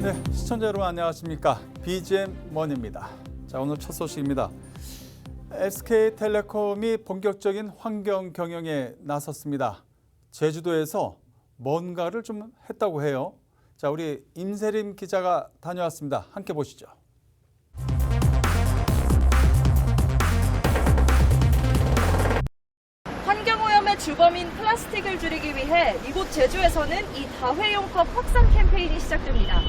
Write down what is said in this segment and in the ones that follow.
네, 시청자 여러분 안녕하십니까? BGM 먼입니다. 자, 오늘 첫 소식입니다. SK텔레콤이 본격적인 환경 경영에 나섰습니다. 제주도에서 뭔가를 좀 했다고 해요. 자, 우리 임세림 기자가 다녀왔습니다. 함께 보시죠. 환경오염의 주범인 플라스틱을 줄이기 위해 이곳 제주에서는 이 다회용컵 확산 캠페인이 시작됩니다.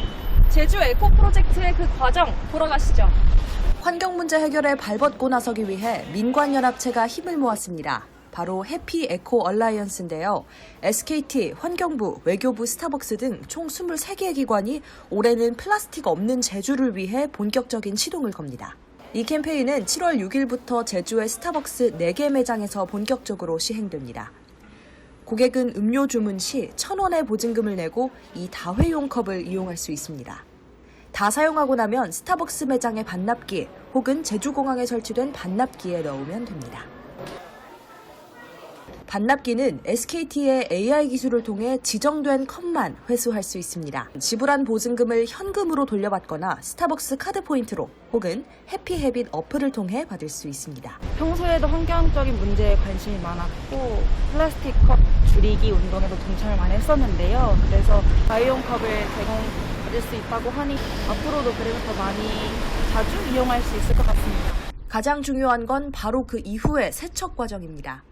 제주 에코 프로젝트의 그 과정 보러 가시죠. 환경 문제 해결에 발벗고 나서기 위해 민관연합체가 힘을 모았습니다. 바로 해피 에코 얼라이언스인데요. SKT, 환경부, 외교부, 스타벅스 등 총 23개의 기관이 올해는 플라스틱 없는 제주를 위해 본격적인 시동을 겁니다. 이 캠페인은 7월 6일부터 제주의 스타벅스 4개 매장에서 본격적으로 시행됩니다. 고객은 음료 주문 시 1,000원의 보증금을 내고 이 다회용 컵을 이용할 수 있습니다. 다 사용하고 나면 스타벅스 매장의 반납기 혹은 제주공항에 설치된 반납기에 넣으면 됩니다. 반납기는 SKT의 AI 기술을 통해 지정된 컵만 회수할 수 있습니다. 지불한 보증금을 현금으로 돌려받거나 스타벅스 카드 포인트로 혹은 해피해빗 어플을 통해 받을 수 있습니다. 평소에도 환경적인 문제에 관심이 많았고 플라스틱 컵 줄이기 운동에도 동참을 많이 했었는데요. 그래서 다회용 컵을 제공받을 수 있다고 하니 앞으로도 그래서 더 많이 자주 이용할 수 있을 것 같습니다. 가장 중요한 건 바로 그 이후의 세척 과정입니다.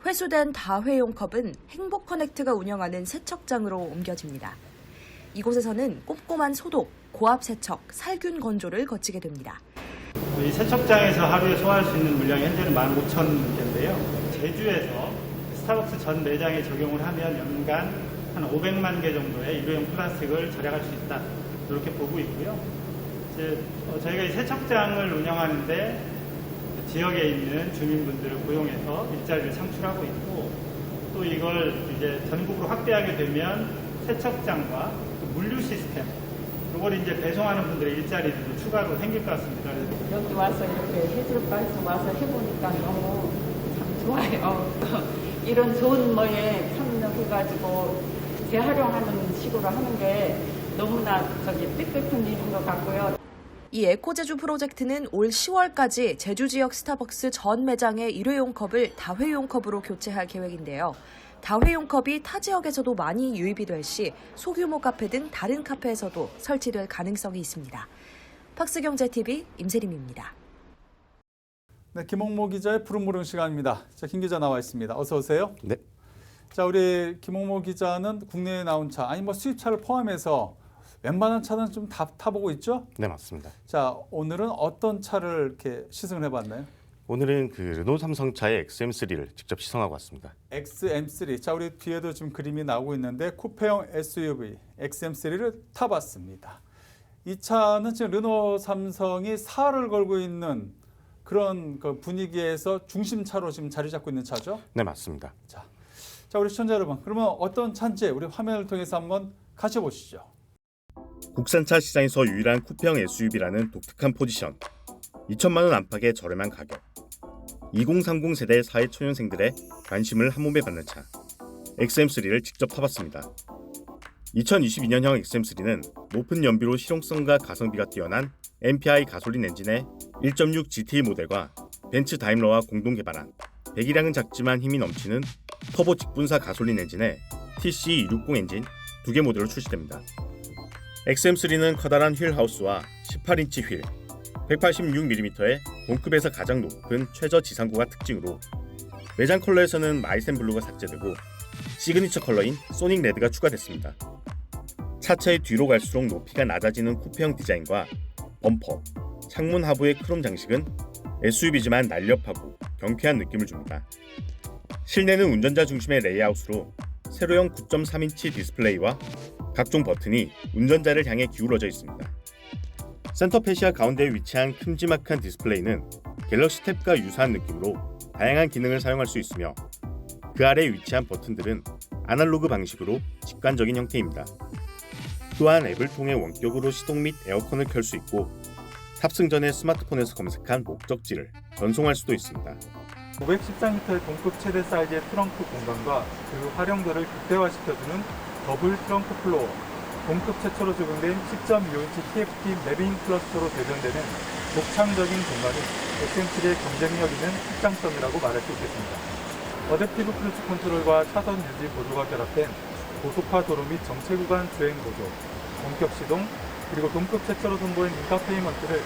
회수된 다회용 컵은 행복커넥트가 운영하는 세척장으로 옮겨집니다. 이곳에서는 꼼꼼한 소독, 고압 세척, 살균 건조를 거치게 됩니다. 이 세척장에서 하루에 소화할 수 있는 물량이 현재는 15,000개인데요. 제주에서 스타벅스 전 매장에 적용을 하면 연간 한 500만 개 정도의 일회용 플라스틱을 절약할 수 있다. 이렇게 보고 있고요. 저희가 이 세척장을 운영하는데 지역에 있는 주민분들을 고용해서 일자리를 창출하고 있고 또 이걸 이제 전국으로 확대하게 되면 세척장과 물류 시스템 이걸 이제 배송하는 분들의 일자리도 추가로 생길 것 같습니다. 여기 와서 이렇게 해줄까해서 와서 해보니까 너무 참 좋아요. 이런 좋은 뭐에 참여해가지고 재활용하는 식으로 하는 게 너무나 뜻깊은 일인 것 같고요. 이 에코제주 프로젝트는 올 10월까지 제주 지역 스타벅스 전 매장의 일회용 컵을 다회용 컵으로 교체할 계획인데요. 다회용 컵이 타 지역에서도 많이 유입이 될 시 소규모 카페 등 다른 카페에서도 설치될 가능성이 있습니다. 팍스경제TV 임세림입니다. 네, 김홍모 기자의 푸른무릉 시간입니다. 자, 김 기자 나와 있습니다. 어서 오세요. 네. 자, 우리 김홍모 기자는 국내에 나온 차, 아니 뭐 수입차를 포함해서 웬만한 차는 좀 다 타보고 있죠? 네, 맞습니다. 자, 오늘은 어떤 차를 이렇게 시승을 해봤나요? 오늘은 그 르노 삼성차의 XM3를 직접 시승하고 왔습니다. XM3. 자, 우리 뒤에도 지금 그림이 나오고 있는데 쿠페형 SUV XM3를 타봤습니다. 이 차는 지금 르노 삼성이 사활을 걸고 있는 그런 그 분위기에서 중심차로 지금 자리 잡고 있는 차죠? 네, 맞습니다. 자, 우리 시청자 여러분, 그러면 어떤 차인지 우리 화면을 통해서 한번 같이 보시죠. 국산차 시장에서 유일한 쿠페형 SUV라는 독특한 포지션, 2천만 원 안팎의 저렴한 가격, 2030 세대 사회초년생들의 관심을 한몸에 받는 차, XM3를 직접 타봤습니다. 2022년형 XM3는 높은 연비로 실용성과 가성비가 뛰어난 MPI 가솔린 엔진의 1.6 GT 모델과 벤츠 다임러와 공동 개발한 배기량은 작지만 힘이 넘치는 터보 직분사 가솔린 엔진의 TC260 엔진 2개 모델로 출시됩니다. XM3는 커다란 휠 하우스와 18인치 휠, 186mm의 동급에서 가장 높은 최저 지상고가 특징으로 매장 컬러에서는 마이센 블루가 삭제되고 시그니처 컬러인 소닉 레드가 추가됐습니다. 차체의 뒤로 갈수록 높이가 낮아지는 쿠페형 디자인과 범퍼, 창문 하부의 크롬 장식은 SUV지만 날렵하고 경쾌한 느낌을 줍니다. 실내는 운전자 중심의 레이아웃으로 세로형 9.3인치 디스플레이와 각종 버튼이 운전자를 향해 기울어져 있습니다. 센터 페시아 가운데에 위치한 큼지막한 디스플레이는 갤럭시 탭과 유사한 느낌으로 다양한 기능을 사용할 수 있으며 그 아래에 위치한 버튼들은 아날로그 방식으로 직관적인 형태입니다. 또한 앱을 통해 원격으로 시동 및 에어컨을 켤 수 있고 탑승 전에 스마트폰에서 검색한 목적지를 전송할 수도 있습니다. 514m의 동급 최대 사이즈의 트렁크 공간과 그 활용도를 극대화시켜주는 더블 트렁크 플로어, 동급 최초로 적용된 10.25인치 TFT 매빈 클러스터로 대변되는 독창적인 공간이 XM7의 경쟁력 있는 특장점이라고 말할 수 있겠습니다. 어댑티브 크루즈 컨트롤과 차선 유지 보조가 결합된 고속화 도로 및 정체 구간 주행 보조, 원격 시동, 그리고 동급 최초로 선보인 인카페이먼트를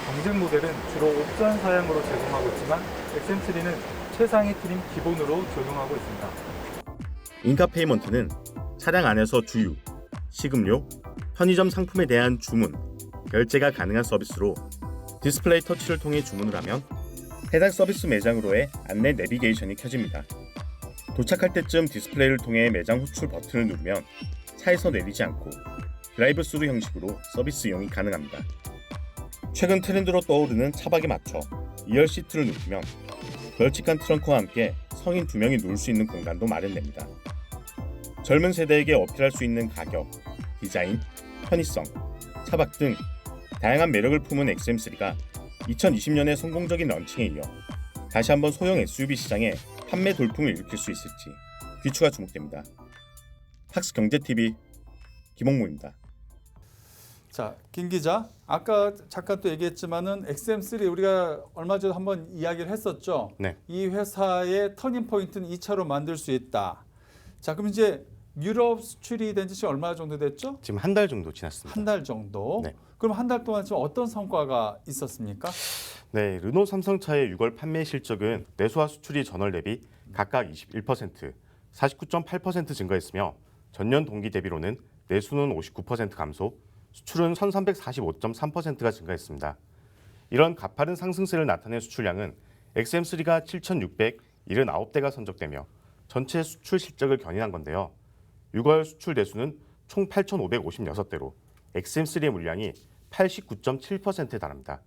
경쟁 모델은 주로 옵션 사양으로 제공하고 있지만 XM3는 최상위 트림 기본으로 적용하고 있습니다. 인카페이먼트는 차량 안에서 주유, 식음료, 편의점 상품에 대한 주문, 결제가 가능한 서비스로 디스플레이 터치를 통해 주문을 하면 해당 서비스 매장으로의 안내 내비게이션이 켜집니다. 도착할 때쯤 디스플레이를 통해 매장 호출 버튼을 누르면 차에서 내리지 않고 드라이브 스루 형식으로 서비스 이용이 가능합니다. 최근 트렌드로 떠오르는 차박에 맞춰 2열 시트를 누르면 널찍한 트렁크와 함께 성인 2명이 누울 수 있는 공간도 마련됩니다. 젊은 세대에게 어필할 수 있는 가격, 디자인, 편의성, 차박 등 다양한 매력을 품은 XM3가 2020년의 성공적인 런칭에 이어 다시 한번 소형 SUV 시장에 판매 돌풍을 일으킬 수 있을지 귀추가 주목됩니다. 팍스경제TV 김홍무입니다. 자, 김 기자, 아까 잠깐 또 얘기했지만은 XM3 우리가 얼마 전에 한번 이야기를 했었죠. 네. 이 회사의 터닝 포인트는 2차로 만들 수 있다. 자, 그럼 이제 유럽 수출이 된 지 얼마 정도 됐죠? 지금 한 달 정도 지났습니다. 한 달 정도. 네. 그럼 한 달 동안 지금 어떤 성과가 있었습니까? 네, 르노 삼성차의 6월 판매 실적은 내수와 수출이 전월 대비 각각 21%, 49.8% 증가했으며 전년 동기 대비로는 내수는 59% 감소, 수출은 1345.3%가 증가했습니다. 이런 가파른 상승세를 나타낸 수출량은 XM3가 7,679대가 선적되며 전체 수출 실적을 견인한 건데요. 6월 수출 대수는 총 8,556대로 XM3의 물량이 89.7%에 달합니다.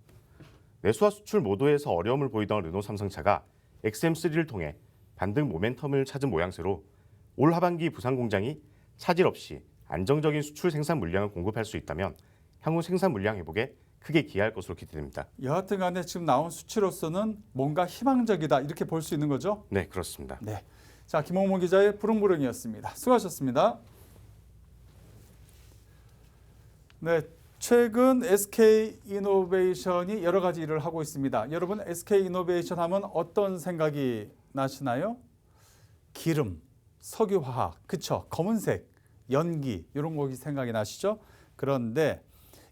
내수와 수출 모두에서 어려움을 보이던 르노 삼성차가 XM3를 통해 반등 모멘텀을 찾은 모양새로 올 하반기 부산 공장이 차질 없이 안정적인 수출 생산 물량을 공급할 수 있다면 향후 생산 물량 회복에 크게 기여할 것으로 기대됩니다. 여하튼 간에 지금 나온 수치로서는 뭔가 희망적이다 이렇게 볼 수 있는 거죠? 네, 그렇습니다. 네. 자, 김홍문 기자의 부릉부릉이었습니다. 수고하셨습니다. 네, 최근 SK이노베이션이 여러 가지 일을 하고 있습니다. 여러분 SK이노베이션 하면 어떤 생각이 나시나요? 기름, 석유화학, 그쵸? 검은색, 연기 이런 거 생각이 나시죠? 그런데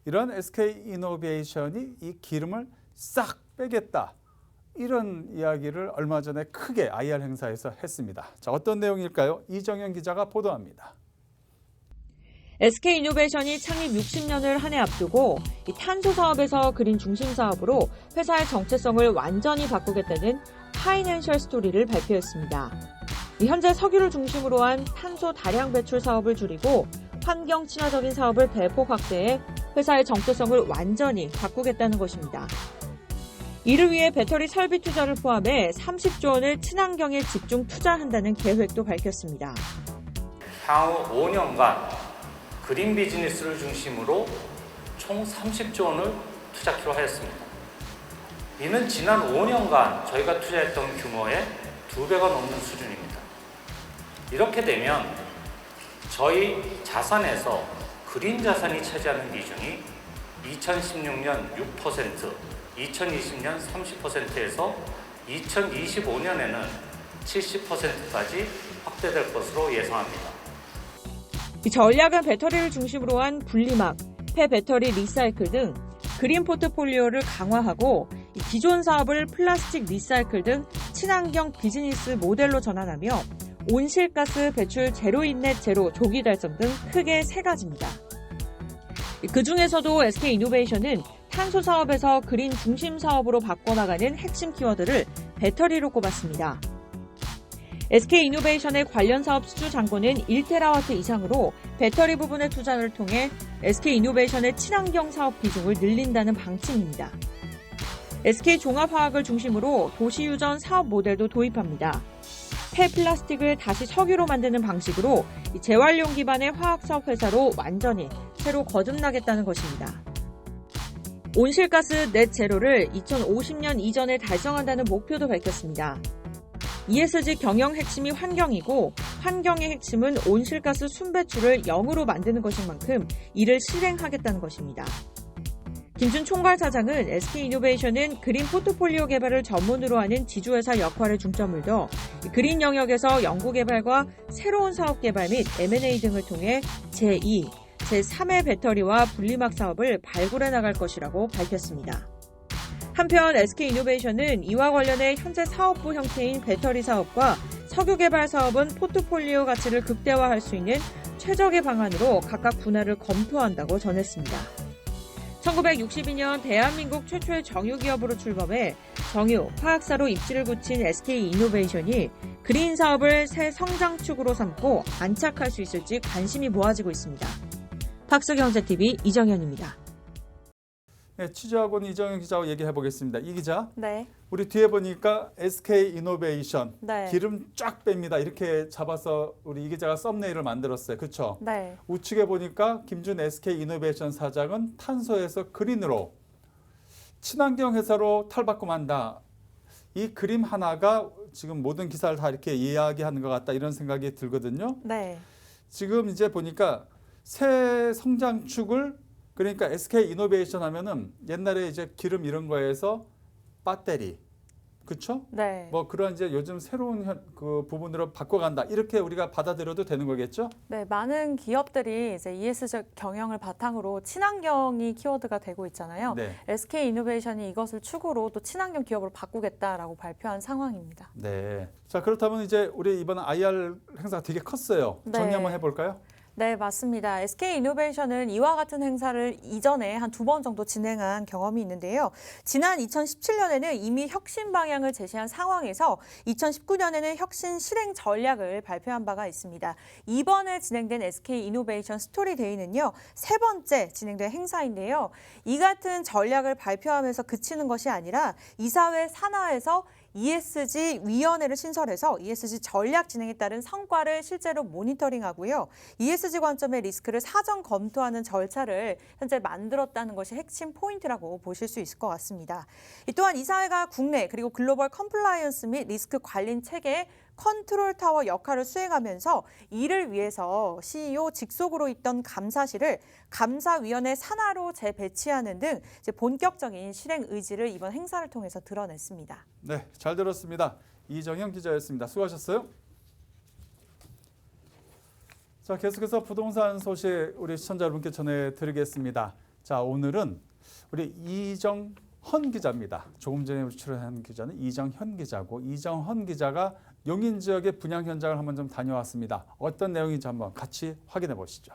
이런 SK이노베이션이 이 기름을 싹 빼겠다. 이런 이야기를 얼마 전에 크게 IR 행사에서 했습니다. 자, 어떤 내용일까요? 이정현 기자가 보도합니다. SK이노베이션이 창립 60년을 한 해 앞두고 이 탄소 사업에서 그린 중심 사업으로 회사의 정체성을 완전히 바꾸겠다는 파이낸셜 스토리를 발표했습니다. 현재 석유를 중심으로 한 탄소 다량 배출 사업을 줄이고 환경 친화적인 사업을 대폭 확대해 회사의 정체성을 완전히 바꾸겠다는 것입니다. 이를 위해 배터리 설비 투자를 포함해 30조 원을 친환경에 집중 투자한다는 계획도 밝혔습니다. 향후 5년간 그린 비즈니스를 중심으로 총 30조 원을 투자키로 하였습니다. 이는 지난 5년간 저희가 투자했던 규모의 2배가 넘는 수준입니다. 이렇게 되면 저희 자산에서 그린 자산이 차지하는 비중이 2016년 6%, 2020년 30%에서 2025년에는 70%까지 확대될 것으로 예상합니다. 이 전략은 배터리를 중심으로 한 분리막, 폐배터리 리사이클 등 그린 포트폴리오를 강화하고 기존 사업을 플라스틱 리사이클 등 친환경 비즈니스 모델로 전환하며 온실가스 배출 제로 인넷 제로 조기 달성 등 크게 3가지입니다. 그중에서도 SK이노베이션은 탄소 사업에서 그린 중심 사업으로 바꿔나가는 핵심 키워드를 배터리로 꼽았습니다. SK이노베이션의 관련 사업 수주 잔고는 1테라와트 이상으로 배터리 부분의 투자를 통해 SK이노베이션의 친환경 사업 비중을 늘린다는 방침입니다. SK종합화학을 중심으로 도시유전 사업 모델도 도입합니다. 폐플라스틱을 다시 석유로 만드는 방식으로 재활용 기반의 화학사업 회사로 완전히 새로 거듭나겠다는 것입니다. 온실가스 넷 제로를 2050년 이전에 달성한다는 목표도 밝혔습니다. ESG 경영 핵심이 환경이고 환경의 핵심은 온실가스 순배출을 0으로 만드는 것인 만큼 이를 실행하겠다는 것입니다. 김준 총괄 사장은 SK이노베이션은 그린 포트폴리오 개발을 전문으로 하는 지주회사 역할에 중점을 둬 그린 영역에서 연구개발과 새로운 사업 개발 및 M&A 등을 통해 제2, 제3의 배터리와 분리막 사업을 발굴해 나갈 것이라고 밝혔습니다. 한편 SK이노베이션은 이와 관련해 현재 사업부 형태인 배터리 사업과 석유 개발 사업은 포트폴리오 가치를 극대화할 수 있는 최적의 방안으로 각각 분할을 검토한다고 전했습니다. 1962년 대한민국 최초의 정유기업으로 출범해 정유, 화학사로 입지를 굳힌 SK이노베이션이 그린 사업을 새 성장축으로 삼고 안착할 수 있을지 관심이 모아지고 있습니다. 박스경제TV 이정현입니다. 네, 취재하고 온 이정현 기자와 얘기해 보겠습니다. 이 기자, 네. 우리 뒤에 보니까 SK이노베이션 네. 기름 쫙 뺍니다. 이렇게 잡아서 우리 이 기자가 썸네일을 만들었어요. 그렇죠? 네. 우측에 보니까 김준 SK이노베이션 사장은 탄소에서 그린으로 친환경 회사로 탈바꿈한다. 이 그림 하나가 지금 모든 기사를 다 이렇게 이야기하는 것 같다 이런 생각이 들거든요. 네. 지금 이제 보니까 새 성장축을 그러니까 SK이노베이션 하면은 옛날에 이제 기름 이런 거에서 배터리, 그렇죠? 네. 뭐 그런 이제 요즘 새로운 그 부분으로 바꿔간다 이렇게 우리가 받아들여도 되는 거겠죠? 네, 많은 기업들이 이제 ESG 경영을 바탕으로 친환경이 키워드가 되고 있잖아요. 네. SK이노베이션이 이것을 축으로 또 친환경 기업으로 바꾸겠다라고 발표한 상황입니다. 네. 자 그렇다면 이제 우리 이번 IR 행사가 되게 컸어요. 네. 정리 한번 해볼까요? 네, 맞습니다. SK이노베이션은 이와 같은 행사를 이전에 한 2번 정도 진행한 경험이 있는데요. 지난 2017년에는 이미 혁신 방향을 제시한 상황에서 2019년에는 혁신 실행 전략을 발표한 바가 있습니다. 이번에 진행된 SK이노베이션 스토리데이는요, 3번째 진행된 행사인데요. 이 같은 전략을 발표하면서 그치는 것이 아니라 이사회 산하에서 ESG 위원회를 신설해서 ESG 전략 진행에 따른 성과를 실제로 모니터링하고요. ESG 관점의 리스크를 사전 검토하는 절차를 현재 만들었다는 것이 핵심 포인트라고 보실 수 있을 것 같습니다. 또한 이사회가 국내 그리고 글로벌 컴플라이언스 및 리스크 관리 체계 컨트롤 타워 역할을 수행하면서 이를 위해서 CEO 직속으로 있던 감사실을 감사위원회 산하로 재배치하는 등 이제 본격적인 실행 의지를 이번 행사를 통해서 드러냈습니다. 네, 잘 들었습니다. 이정현 기자였습니다. 수고하셨어요. 자, 계속해서 부동산 소식 우리 시청자 여러분께 전해드리겠습니다. 자, 오늘은 우리 이정헌 기자입니다. 조금 전에 출연한 기자는 이정현 기자고 이정헌 기자가 용인 지역의 분양 현장을 한번 좀 다녀왔습니다. 어떤 내용인지 한번 같이 확인해 보시죠.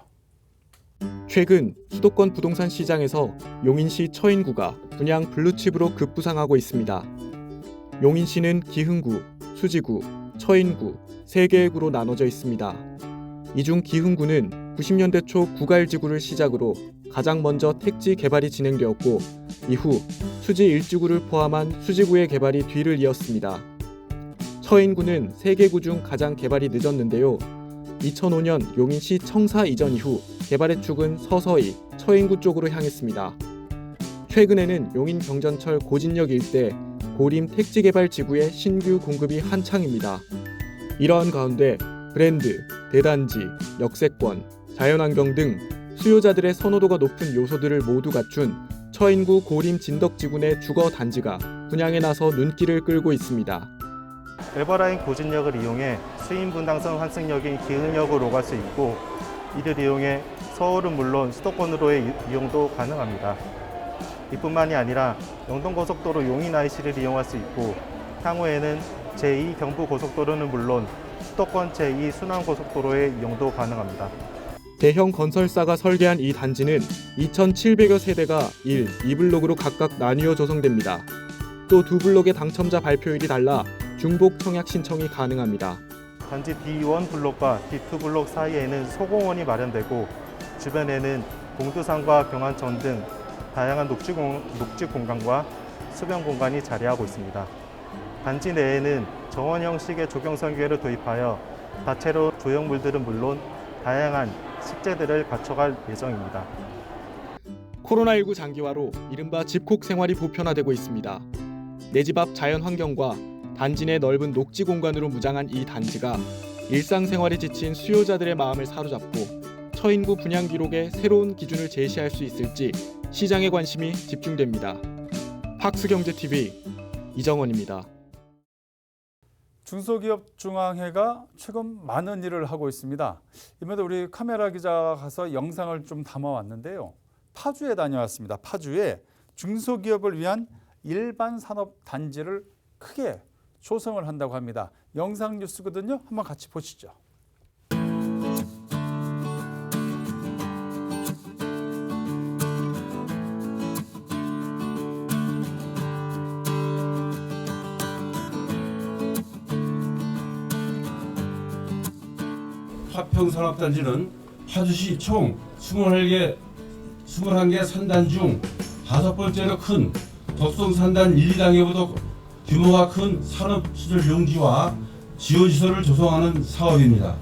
최근 수도권 부동산 시장에서 용인시 처인구가 분양 블루칩으로 급부상하고 있습니다. 용인시는 기흥구, 수지구, 처인구 3개의 구로 나눠져 있습니다. 이 중 기흥구는 90년대 초 구갈지구를 시작으로 가장 먼저 택지 개발이 진행되었고 이후 수지 1지구를 포함한 수지구의 개발이 뒤를 이었습니다. 처인구는 3개 구 중 가장 개발이 늦었는데요. 2005년 용인시 청사 이전 이후 개발의 축은 서서히 처인구 쪽으로 향했습니다. 최근에는 용인 경전철 고진역 일대 고림 택지개발 지구의 신규 공급이 한창입니다. 이러한 가운데 브랜드, 대단지, 역세권, 자연환경 등 수요자들의 선호도가 높은 요소들을 모두 갖춘 처인구 고림 진덕지구 내 주거단지가 분양에 나서 눈길을 끌고 있습니다. 에버라인 고진역을 이용해 수인 분당선 환승역인 기흥역으로 갈 수 있고 이를 이용해 서울은 물론 수도권으로의 이용도 가능합니다. 이뿐만이 아니라 영동고속도로 용인 IC를 이용할 수 있고 향후에는 제2 경부고속도로는 물론 수도권 제2 순환고속도로의 이용도 가능합니다. 대형 건설사가 설계한 이 단지는 2,700여 세대가 1, 2블록으로 각각 나뉘어 조성됩니다. 또 두 블록의 당첨자 발표일이 달라 중복 청약 신청이 가능합니다. 단지 D1 블록과 D2 블록 사이에는 소공원이 마련되고 주변에는 공두산과 경안천 등 다양한 녹지 공간과 수변 공간이 자리하고 있습니다. 단지 내에는 정원형식의 조경 설계를 도입하여 다채로 조형물들은 물론 다양한 식재들을 갖춰갈 예정입니다. 코로나19 장기화로 이른바 집콕 생활이 보편화되고 있습니다. 내 집 앞 자연 환경과 단지 내 넓은 녹지 공간으로 무장한 이 단지가 일상생활에 지친 수요자들의 마음을 사로잡고 처인구 분양 기록에 새로운 기준을 제시할 수 있을지 시장의 관심이 집중됩니다. 팍스경제TV 이정원입니다. 중소기업중앙회가 최근 많은 일을 하고 있습니다. 이번에 우리 카메라 기자가 가서 영상을 좀 담아왔는데요. 파주에 다녀왔습니다. 파주에 중소기업을 위한 일반 산업 단지를 크게 조성을 한다고 합니다. 영상 뉴스거든요. 한번 같이 보시죠. 화평산업단지는 파주시 총 21개 산단 중 5번째로 큰 덕송산단 1, 2단계보다 규모가 큰 산업시설 용지와 지원시설을 조성하는 사업입니다.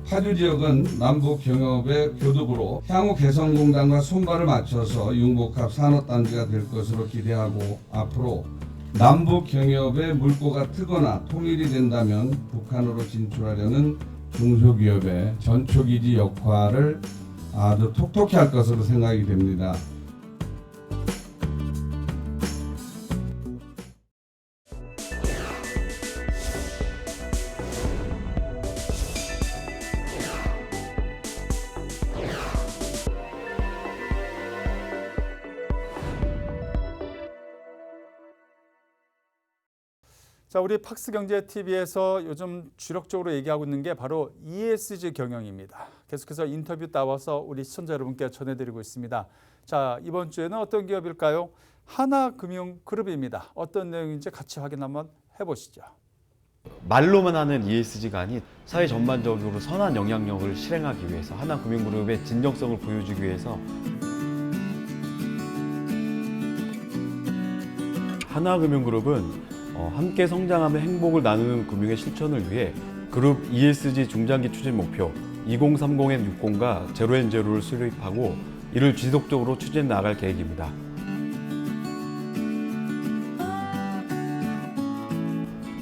파주 지역은 남북 경협의 교두부로 향후 개성공단과 손발을 맞춰서 융복합 산업단지가 될 것으로 기대하고 앞으로 남북 경협의 물꼬가 트거나 통일이 된다면 북한으로 진출하려는 중소기업의 전초기지 역할을 아주 톡톡히 할 것으로 생각이 됩니다. 자, 우리 팍스경제TV에서 요즘 주력적으로 얘기하고 있는 게 바로 ESG 경영입니다. 계속해서 인터뷰 따와서 우리 시청자 여러분께 전해드리고 있습니다. 자, 이번 주에는 어떤 기업일까요? 하나금융그룹입니다. 어떤 내용인지 같이 확인 한번 해보시죠. 말로만 하는 ESG가 아닌 사회 전반적으로 선한 영향력을 실행하기 위해서 하나금융그룹의 진정성을 보여주기 위해서 하나금융그룹은 함께 성장하며 행복을 나누는 금융의 실천을 위해 그룹 ESG 중장기 추진 목표 2030-60과 제로앤제로를 수립하고 이를 지속적으로 추진해 나갈 계획입니다.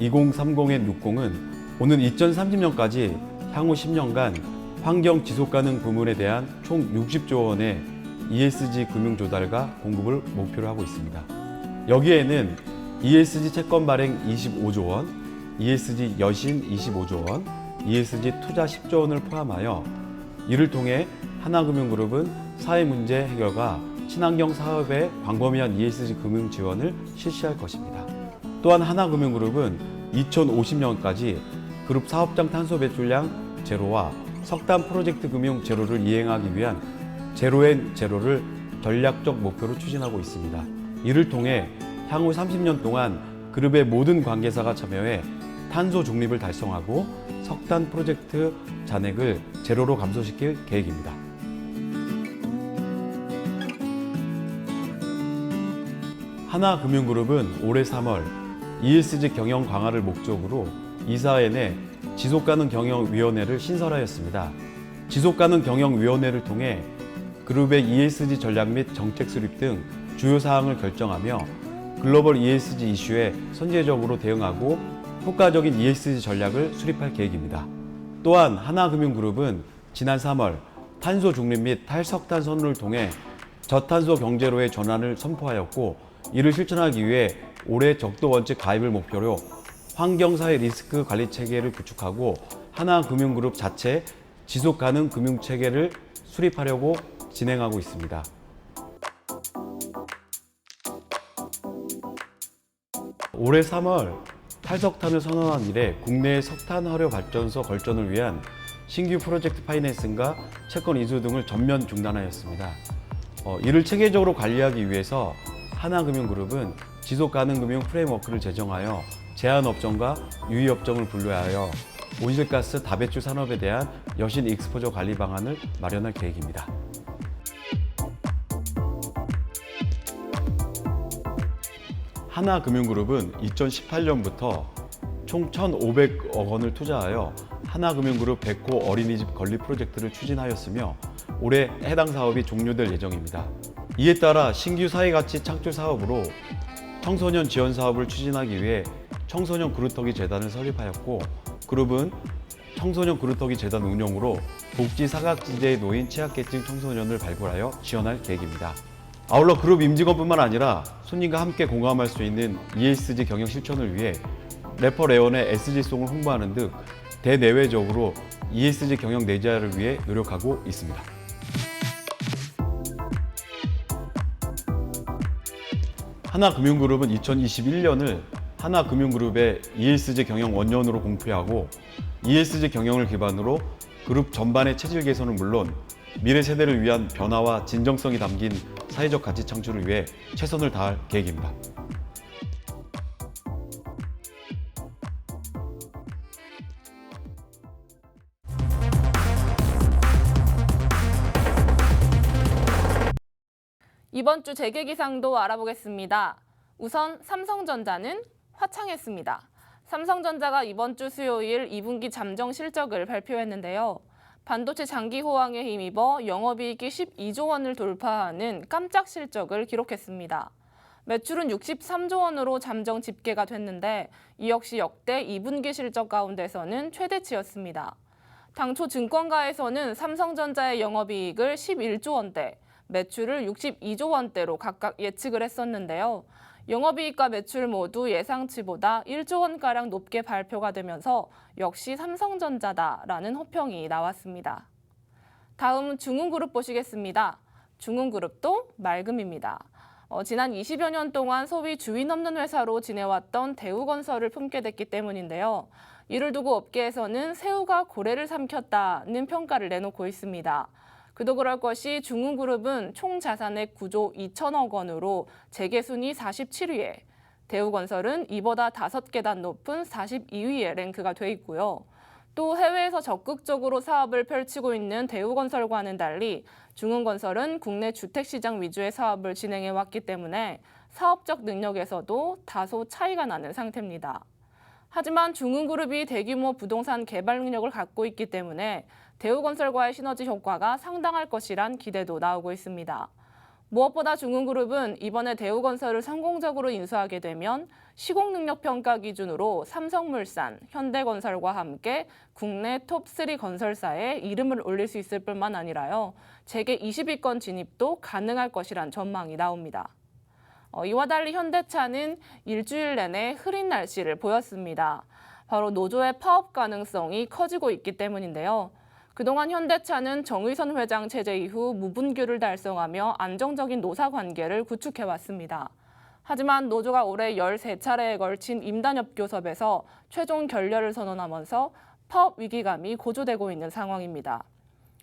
(2030-60은) 오는 2030년까지 향후 10년간 환경 지속가능 부문에 대한 총 60조 원의 ESG 금융 조달과 공급을 목표로 하고 있습니다. 여기에는 ESG 채권 발행 25조 원, ESG 여신 25조 원, ESG 투자 10조 원을 포함하여 이를 통해 하나금융그룹은 사회문제 해결과 친환경 사업의 광범위한 ESG 금융 지원을 실시할 것입니다. 또한 하나금융그룹은 2050년까지 그룹 사업장 탄소 배출량 제로와 석탄 프로젝트 금융 제로를 이행하기 위한 제로앤제로를 전략적 목표로 추진하고 있습니다. 이를 통해 향후 30년 동안 그룹의 모든 관계사가 참여해 탄소 중립을 달성하고 석탄 프로젝트 잔액을 제로로 감소시킬 계획입니다. 하나금융그룹은 올해 3월 ESG 경영 강화를 목적으로 이사회 내 지속가능 경영위원회를 신설하였습니다. 지속가능 경영위원회를 통해 그룹의 ESG 전략 및 정책 수립 등 주요 사항을 결정하며 글로벌 ESG 이슈에 선제적으로 대응하고 효과적인 ESG 전략을 수립할 계획입니다. 또한 하나금융그룹은 지난 3월 탄소 중립 및 탈석탄 선언을 통해 저탄소 경제로의 전환을 선포하였고 이를 실천하기 위해 올해 적도 원칙 가입을 목표로 환경사회 리스크 관리 체계를 구축하고 하나금융그룹 자체 지속가능 금융체계를 수립하려고 진행하고 있습니다. 올해 3월 탈석탄을 선언한 이래 국내 석탄 화력 발전소 걸전을 위한 신규 프로젝트 파이낸싱과 채권 인수 등을 전면 중단하였습니다. 이를 체계적으로 관리하기 위해서 하나금융그룹은 지속가능금융 프레임워크를 제정하여 제한업종과 유의업종을 분류하여 온실가스 다배출 산업에 대한 여신 익스포저 관리 방안을 마련할 계획입니다. 하나금융그룹은 2018년부터 총 1,500억 원을 투자하여 하나금융그룹 100호 어린이집 건립 프로젝트를 추진하였으며 올해 해당 사업이 종료될 예정입니다. 이에 따라 신규 사회가치 창출 사업으로 청소년 지원 사업을 추진하기 위해 청소년 그루터기 재단을 설립하였고 그룹은 청소년 그루터기 재단 운영으로 복지 사각지대에 놓인 취약계층 청소년을 발굴하여 지원할 계획입니다. 아울러 그룹 임직원뿐만 아니라 손님과 함께 공감할 수 있는 ESG 경영 실천을 위해 래퍼 레온의 SG송을 홍보하는 등 대내외적으로 ESG 경영 내재화를 위해 노력하고 있습니다. 하나금융그룹은 2021년을 하나금융그룹의 ESG 경영 원년으로 공표하고 ESG 경영을 기반으로 그룹 전반의 체질 개선은 물론 미래 세대를 위한 변화와 진정성이 담긴 사회적 가치 창출을 위해 최선을 다할 계획입니다. 이번 주 재계 기상도 알아보겠습니다. 우선 삼성전자는 화창했습니다. 삼성전자가 이번 주 수요일 2분기 잠정 실적을 발표했는데요. 반도체 장기 호황에 힘입어 영업이익이 12조 원을 돌파하는 깜짝 실적을 기록했습니다. 매출은 63조 원으로 잠정 집계가 됐는데 이 역시 역대 2분기 실적 가운데서는 최대치였습니다. 당초 증권가에서는 삼성전자의 영업이익을 11조 원대, 매출을 62조 원대로 각각 예측을 했었는데요. 영업이익과 매출 모두 예상치보다 1조 원가량 높게 발표가 되면서 역시 삼성전자다라는 호평이 나왔습니다. 다음 중흥그룹 보시겠습니다. 중흥그룹도 맑음입니다. 지난 20여 년 동안 소위 주인 없는 회사로 지내왔던 대우건설을 품게 됐기 때문인데요. 이를 두고 업계에서는 새우가 고래를 삼켰다는 평가를 내놓고 있습니다. 그도 그럴 것이 중흥그룹은 총 자산액 9조 2천억 원으로 재계순위 47위에 대우건설은 이보다 5계단 높은 42위에 랭크가 돼 있고요. 또 해외에서 적극적으로 사업을 펼치고 있는 대우건설과는 달리 중흥건설은 국내 주택시장 위주의 사업을 진행해왔기 때문에 사업적 능력에서도 다소 차이가 나는 상태입니다. 하지만 중흥그룹이 대규모 부동산 개발 능력을 갖고 있기 때문에 대우건설과의 시너지 효과가 상당할 것이란 기대도 나오고 있습니다. 무엇보다 중흥그룹은 이번에 대우건설을 성공적으로 인수하게 되면 시공능력평가 기준으로 삼성물산, 현대건설과 함께 국내 톱3 건설사에 이름을 올릴 수 있을 뿐만 아니라요. 재계 20위권 진입도 가능할 것이란 전망이 나옵니다. 이와 달리 현대차는 일주일 내내 흐린 날씨를 보였습니다. 바로 노조의 파업 가능성이 커지고 있기 때문인데요. 그동안 현대차는 정의선 회장 체제 이후 무분규를 달성하며 안정적인 노사 관계를 구축해왔습니다. 하지만 노조가 올해 13차례에 걸친 임단협 교섭에서 최종 결렬을 선언하면서 파업 위기감이 고조되고 있는 상황입니다.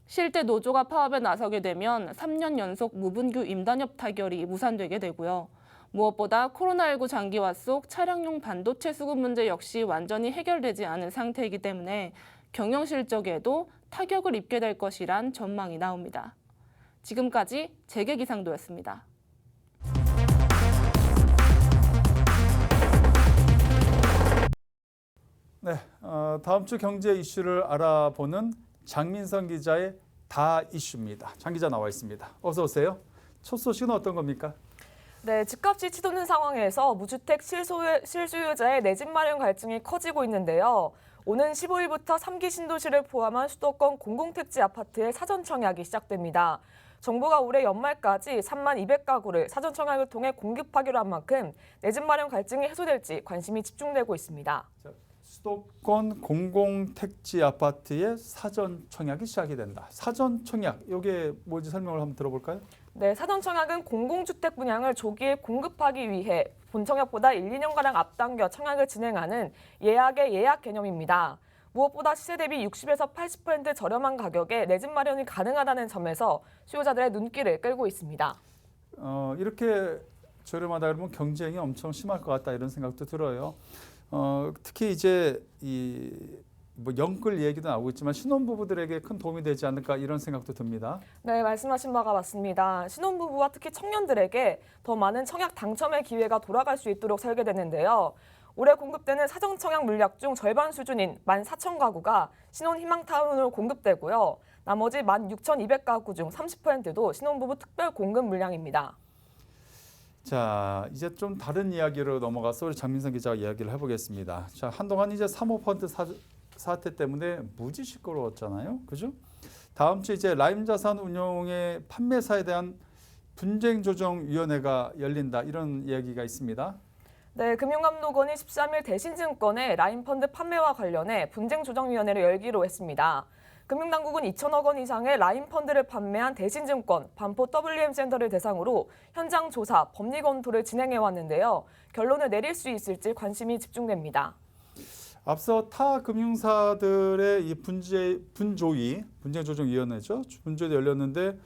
실제 노조가 파업에 나서게 되면 3년 연속 무분규 임단협 타결이 무산되게 되고요. 무엇보다 코로나19 장기화 속 차량용 반도체 수급 문제 역시 완전히 해결되지 않은 상태이기 때문에 경영 실적에도 타격을 입게 될 것이란 전망이 나옵니다. 지금까지 재계 기상도였습니다. 네, 다음 주 경제 이슈를 알아보는 장민성 기자의 다 이슈입니다. 장 기자 나와 있습니다. 어서 오세요. 첫 소식은 어떤 겁니까? 네, 집값이 치솟는 상황에서 무주택 실수요자의 내 집 마련 갈증이 커지고 있는데요. 오는 15일부터 3기 신도시를 포함한 수도권 공공택지 아파트의 사전 청약이 시작됩니다. 정부가 올해 연말까지 3만 200가구를 사전 청약을 통해 공급하기로 한 만큼 내 집 마련 갈증이 해소될지 관심이 집중되고 있습니다. 수도권 공공택지 아파트의 사전 청약이 시작이 된다. 사전 청약, 이게 뭔지 설명을 한번 들어볼까요? 네, 사전 청약은 공공주택 분양을 조기에 공급하기 위해 본 청약보다 1, 2년가량 앞당겨 청약을 진행하는 예약의 예약 개념입니다. 무엇보다 시세 대비 60에서 80% 저렴한 가격에 내 집 마련이 가능하다는 점에서 수요자들의 눈길을 끌고 있습니다. 이렇게 저렴하다 그러면 경쟁이 엄청 심할 것 같다 이런 생각도 들어요. 특히 이제 뭐 영끌 얘기도 나오고 있지만 신혼부부들에게 큰 도움이 되지 않을까 이런 생각도 듭니다. 네, 말씀하신 바가 맞습니다. 신혼부부와 특히 청년들에게 더 많은 청약 당첨의 기회가 돌아갈 수 있도록 설계됐는데요. 올해 공급되는 사전 청약 물량 중 절반 수준인 14,000가구가 신혼희망타운으로 공급되고요. 나머지 16,200가구 중 30%도 신혼부부 특별 공급 물량입니다. 자, 이제 좀 다른 이야기로 넘어가서 우리 장민선 기자와 이야기를 해보겠습니다. 자, 한동안 이제 사모펀드 사태 때문에 무지 시끄러웠잖아요, 그죠? 다음 주 이제 라임 자산 운용의 판매사에 대한 분쟁조정위원회가 열린다 이런 이야기가 있습니다. 네, 금융감독원이 13일 대신증권의 라임펀드 판매와 관련해 분쟁조정위원회를 열기로 했습니다. 금융당국은 2천억 원 이상의 라임펀드를 판매한 대신증권, 반포 WM센터를 대상으로 현장 조사, 법리 검토를 진행해 왔는데요. 결론을 내릴 수 있을지 관심이 집중됩니다. 앞서 타 금융사들의 이 분조위, 분쟁조정위원회죠. 분조위 열렸는데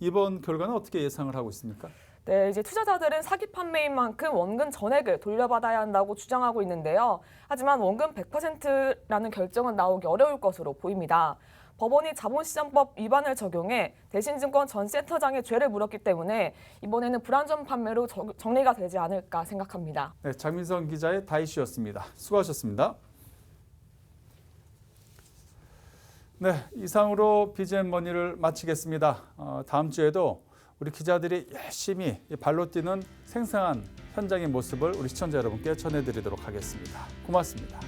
이번 결과는 어떻게 예상을 하고 있습니까? 네, 이제 투자자들은 사기 판매인 만큼 원금 전액을 돌려받아야 한다고 주장하고 있는데요. 하지만 원금 100%라는 결정은 나오기 어려울 것으로 보입니다. 법원이 자본시장법 위반을 적용해 대신증권 전 센터장에 죄를 물었기 때문에 이번에는 불안전 판매로 정리가 되지 않을까 생각합니다. 네, 장민선 기자의 다이슈였습니다. 수고하셨습니다. 네, 이상으로 BGM 머니를 마치겠습니다. 다음 주에도 우리 기자들이 열심히 발로 뛰는 생생한 현장의 모습을 우리 시청자 여러분께 전해드리도록 하겠습니다. 고맙습니다.